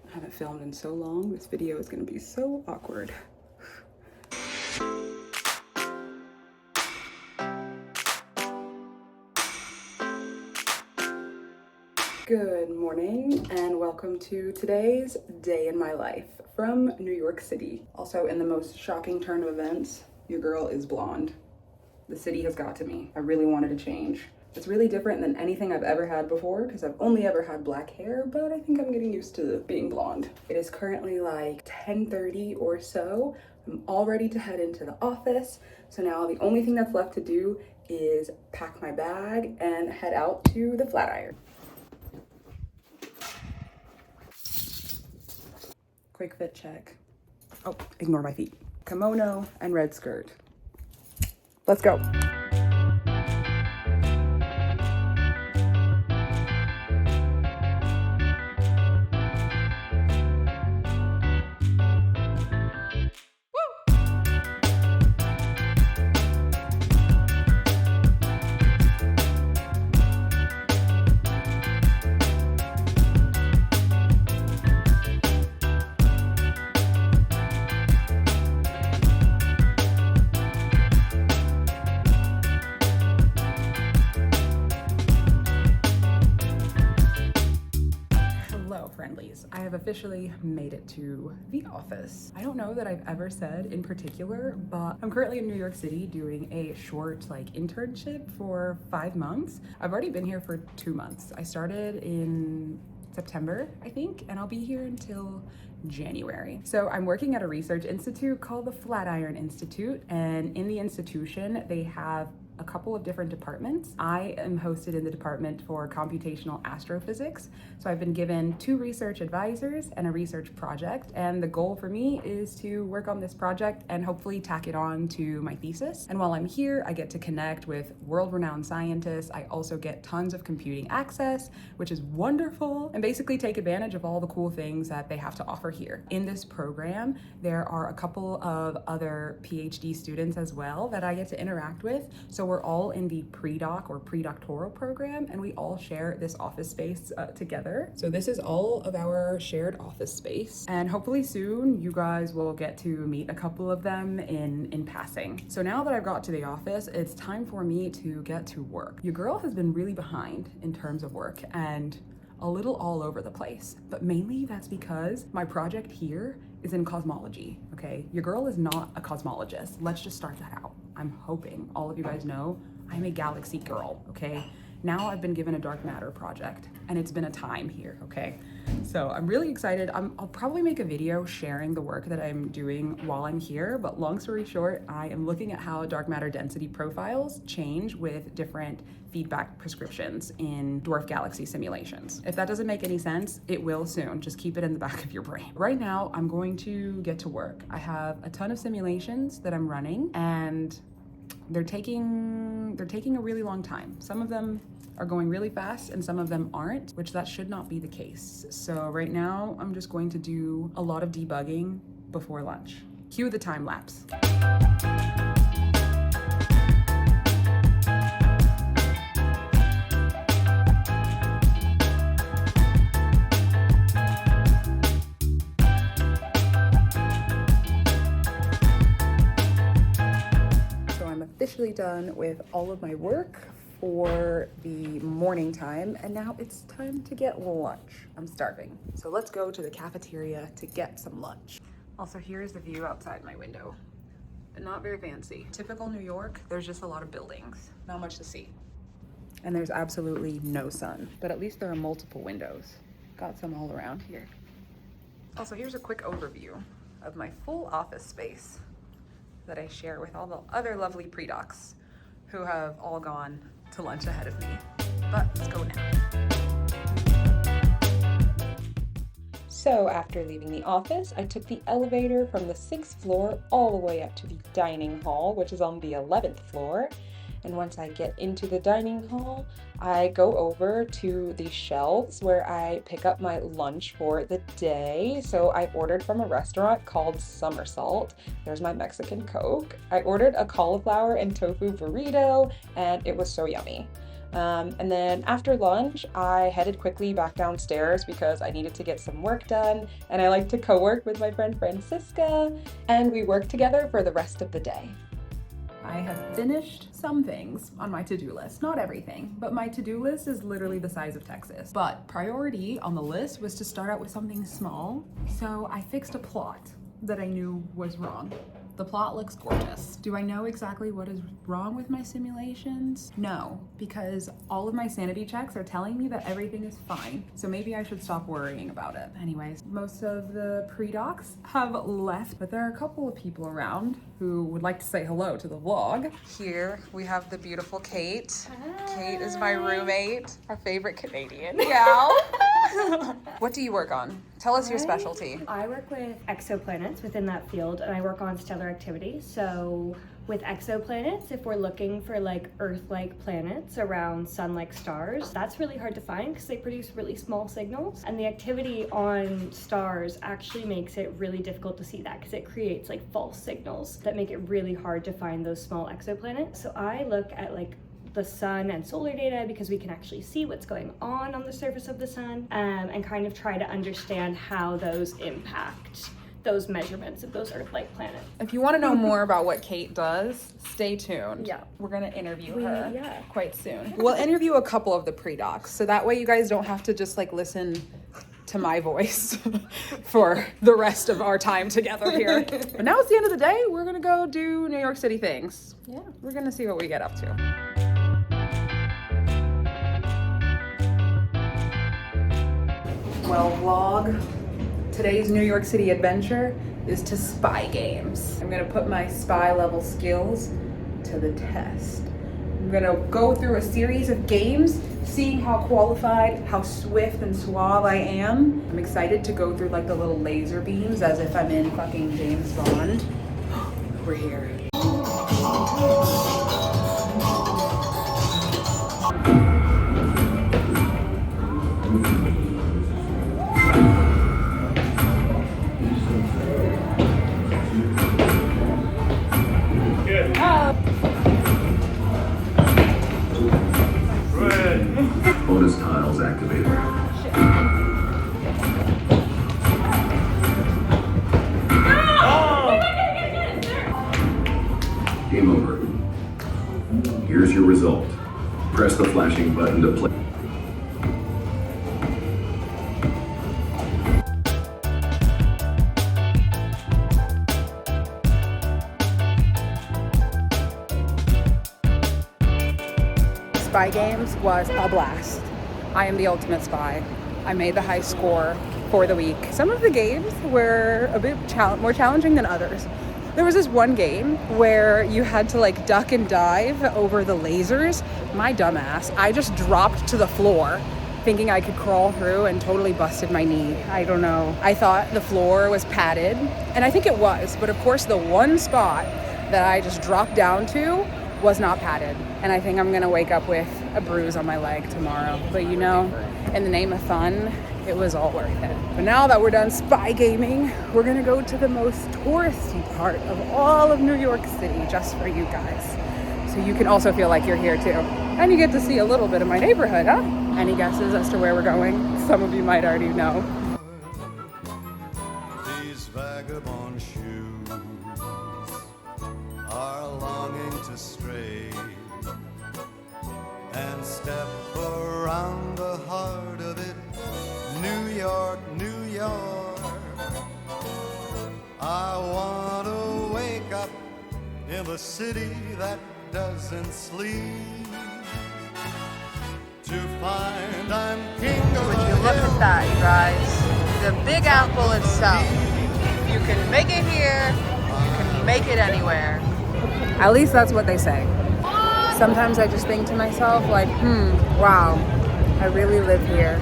I haven't filmed in so long. This video is gonna be so awkward. Good morning and welcome to today's day in my life from New York City. Also, in the most shocking turn of events, your girl is blonde. The city has got to me. I really wanted to change. It's really different than anything I've ever had before because I've only ever had black hair, but I think I'm getting used to being blonde. It is currently like 10:30 or so. I'm all ready to head into the office. So now the only thing that's left to do is pack my bag and head out to the Flatiron. Quick fit check. Oh, ignore my feet. Kimono and red skirt. Let's go. Friendlies. I have officially made it to the office. I don't know that I've ever said in particular, but I'm currently in New York City doing a short internship for 5 months. I've already been here for 2 months. I started in September, I think, and I'll be here until January. So I'm working at a research institute called the Flatiron Institute, and in the institution they have a couple of different departments. I am hosted in the department for Computational Astrophysics. So I've been given 2 research advisors and a research project. And the goal for me is to work on this project and hopefully tack it on to my thesis. And while I'm here, I get to connect with world-renowned scientists. I also get tons of computing access, which is wonderful, and basically take advantage of all the cool things that they have to offer here. In this program, there are a couple of other PhD students as well that I get to interact with. So we're all in the pre-doc or predoctoral program, and we all share this office space together. So this is all of our shared office space, and hopefully soon you guys will get to meet a couple of them in passing. So now that I've got to the office, it's time for me to get to work. Your girl has been really behind in terms of work and a little all over the place, but mainly that's because my project here is in cosmology, okay? Your girl is not a cosmologist. Let's just start that out. I'm hoping all of you guys know I'm a galaxy girl, okay? Now I've been given a dark matter project, and it's been a time here, okay? So I'm really excited. I'll probably make a video sharing the work that I'm doing while I'm here, but long story short, I am looking at how dark matter density profiles change with different feedback prescriptions in dwarf galaxy simulations. If that doesn't make any sense, it will soon. Just keep it in the back of your brain. Right now, I'm going to get to work. I have a ton of simulations that I'm running, and they're taking a really long time. Some of them are going really fast and some of them aren't, which that should not be the case. So right now, I'm just going to do a lot of debugging before lunch. Cue the time lapse. Officially done with all of my work for the morning time, and now it's time to get lunch. I'm starving. So let's go to the cafeteria to get some lunch. Also, here's the view outside my window, but not very fancy. Typical New York, there's just a lot of buildings, not much to see. And there's absolutely no sun, but at least there are multiple windows. Got some all around here. Also, here's a quick overview of my full office space that I share with all the other lovely pre-docs who have all gone to lunch ahead of me. But let's go now. So after leaving the office, I took the elevator from the 6th floor all the way up to the dining hall, which is on the 11th floor. And once I get into the dining hall, I go over to the shelves where I pick up my lunch for the day. So I ordered from a restaurant called Somersault. There's my Mexican Coke. I ordered a cauliflower and tofu burrito, and it was so yummy. And then after lunch, I headed quickly back downstairs because I needed to get some work done, and I like to co-work with my friend Francisca, and we worked together for the rest of the day. I have finished some things on my to-do list. Not everything, but my to-do list is literally the size of Texas. But priority on the list was to start out with something small. So I fixed a plot that I knew was wrong. The plot looks gorgeous. Do I know exactly what is wrong with my simulations? No, because all of my sanity checks are telling me that everything is fine. So maybe I should stop worrying about it. Anyways, most of the pre-docs have left, but there are a couple of people around who would like to say hello to the vlog. Here we have the beautiful Kate. Hi. Kate is my roommate, our favorite Canadian gal. What do you work on? Tell us your specialty. I work with exoplanets within that field, and I work on stellar activity. So with exoplanets, if we're looking for like Earth-like planets around sun-like stars, that's really hard to find because they produce really small signals. And the activity on stars actually makes it really difficult to see that because it creates like false signals that make it really hard to find those small exoplanets. So I look at like the sun and solar data because we can actually see what's going on the surface of the sun, and kind of try to understand how those impact those measurements of those Earth-like planets. If you want to know more about what Kate does, stay tuned. Yeah. We're going to interview her yeah. quite soon. We'll interview a couple of the pre-docs, so that way you guys don't have to just like listen to my voice for the rest of our time together here. But now it's the end of the day. We're going to go do New York City things. Yeah. We're going to see what we get up to. Well, vlog, today's New York City adventure is to spy games. I'm gonna put my spy level skills to the test. I'm gonna go through a series of games, seeing how qualified, how swift and suave I am. I'm excited to go through like the little laser beams as if I'm in fucking James Bond. We're here. Bonus tiles activated. Game over. Here's your result. Press the flashing button to play. Spy games was a blast. I am the ultimate spy. I made the high score for the week. Some of the games were a bit more challenging than others. There was this one game where you had to like duck and dive over the lasers. My dumbass, I just dropped to the floor thinking I could crawl through and totally busted my knee. I don't know. I thought the floor was padded, and I think it was, but of course the one spot that I just dropped down to was not padded. And I think I'm gonna wake up with a bruise on my leg tomorrow. But you know, in the name of fun, it was all worth it. But now that we're done spy gaming, we're gonna go to the most touristy part of all of New York City just for you guys. So you can also feel like you're here too. And you get to see a little bit of my neighborhood, huh? Any guesses as to where we're going? Some of you might already know. These vagabond shoes are longing to stray and step around the heart of it, New York, New York. I want to wake up in the city that doesn't sleep, to find I'm king of Would you look at that, you guys? The Big Apple itself. You can make it here, you can make it anywhere. At least that's what they say. Sometimes I just think to myself like, wow, I really live here.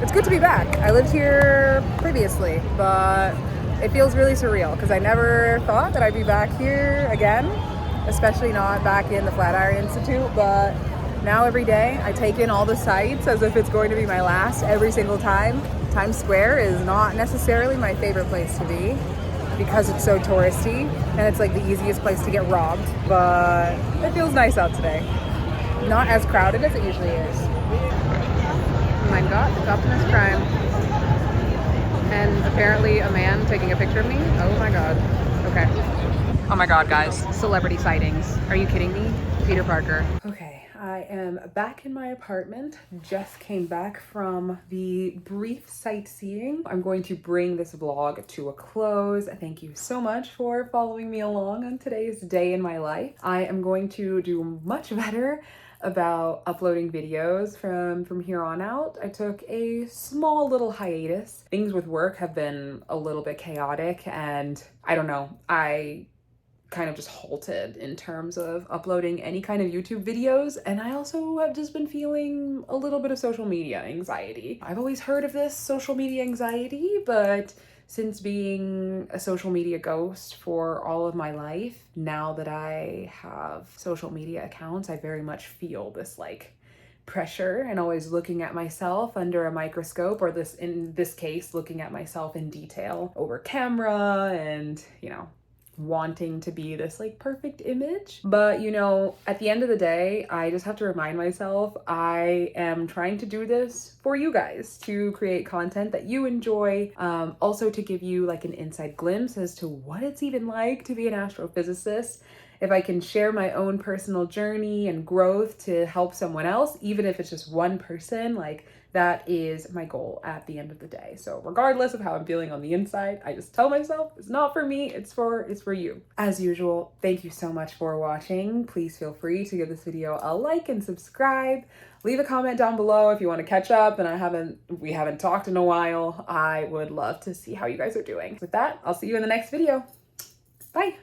It's good to be back. I lived here previously, but it feels really surreal because I never thought that I'd be back here again, especially not back in the Flatiron Institute, but now every day I take in all the sights as if it's going to be my last every single time. Times Square is not necessarily my favorite place to be because it's so touristy and it's like the easiest place to get robbed, but it feels nice out today. not as crowded as it usually is. Oh my god, it's Optimus Prime. And apparently a man taking a picture of me. Oh my god. Okay. Oh my god, guys. Celebrity sightings. Are you kidding me? Peter Parker. Okay, I am back in my apartment. Just came back from the brief sightseeing. I'm going to bring this vlog to a close. Thank you so much for following me along on today's day in my life. I am going to do much better about uploading videos from here on out. I took a small little hiatus. Things with work have been a little bit chaotic, and I don't know, I kind of just halted in terms of uploading any kind of YouTube videos, and I also have just been feeling a little bit of social media anxiety. I've always heard of this social media anxiety, but since being a social media ghost for all of my life, now that I have social media accounts, I very much feel this like pressure and always looking at myself under a microscope, or in this case, looking at myself in detail over camera and, you know, wanting to be this like perfect image. But you know, at the end of the day, I just have to remind myself I am trying to do this for you guys, to create content that you enjoy, also to give you like an inside glimpse as to what it's even like to be an astrophysicist. If I can share my own personal journey and growth to help someone else, even if it's just one person, like that is my goal at the end of the day. So regardless of how I'm feeling on the inside, I just tell myself it's not for me, it's for you. As usual, thank you so much for watching. Please feel free to give this video a like and subscribe. Leave a comment down below if you want to catch up and we haven't talked in a while. I would love to see how you guys are doing. With that, I'll see you in the next video. Bye.